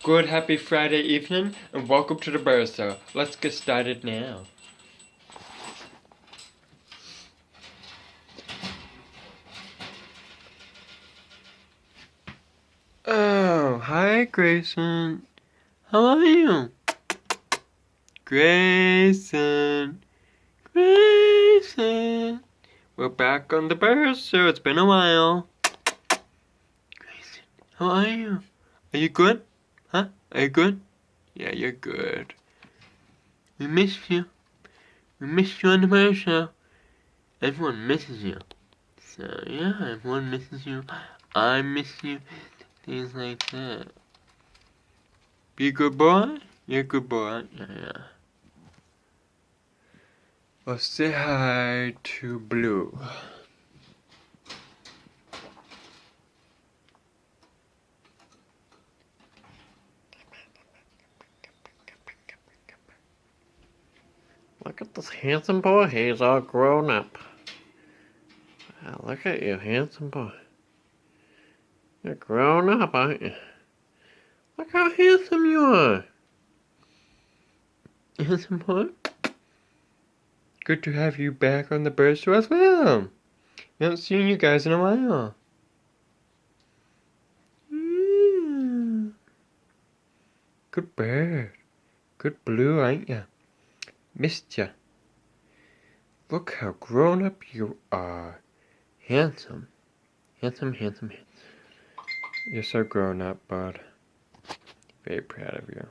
Good happy Friday evening and welcome to the Bird Show. Let's get started now. Oh, hi Grayson. How are you? Grayson. Grayson. We're back on the Bird Show. It's been a while. Grayson, how are you? Are you good? Huh? Are you good? Yeah, you're good. We missed you. We missed you on the Bird Show. Everyone misses you. So yeah, everyone misses you. I miss you. Things like that. Be a good boy? You're a good boy. Yeah. Well, say hi to Blue. Look at this handsome boy. He's all grown up. Wow, look at you, handsome boy. You're grown up, aren't you? Look how handsome you are. Handsome boy. Good to have you back on the Bird Show as well. We haven't seen you guys in a while. Yeah. Good bird. Good Blue, ain't ya? Missed ya. Look how grown up you are. Handsome. Handsome. You're so grown up, bud. Very proud of you.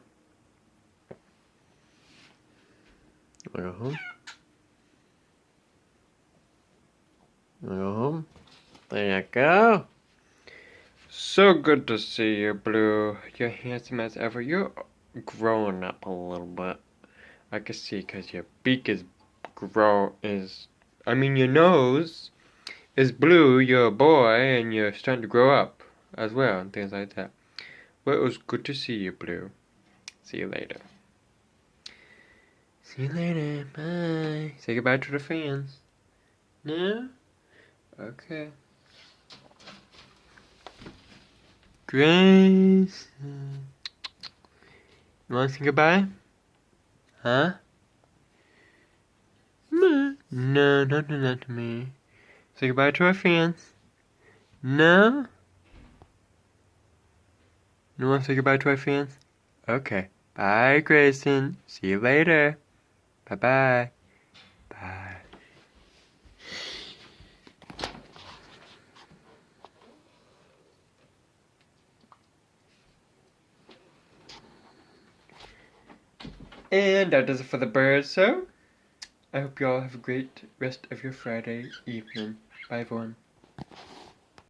Wanna go home? Wanna go home? There you go. So good to see you, Blue. You're handsome as ever. You're Growing up a little bit. I can see because your beak is your nose is blue, you're a boy, and you're starting to grow up as well, and things like that. Well, it was good to see you, Blue. See you later. See you later. Bye. Say goodbye to the fans. No? Okay. Grace. You want to say goodbye? Huh? No, don't do that to me. Say goodbye to our fans. No? You want to say goodbye to our fans? Okay. Bye, Grayson. See you later. Bye-bye. Bye. And that does it for the Bird Show. I hope you all have a great rest of your Friday evening. Bye, everyone.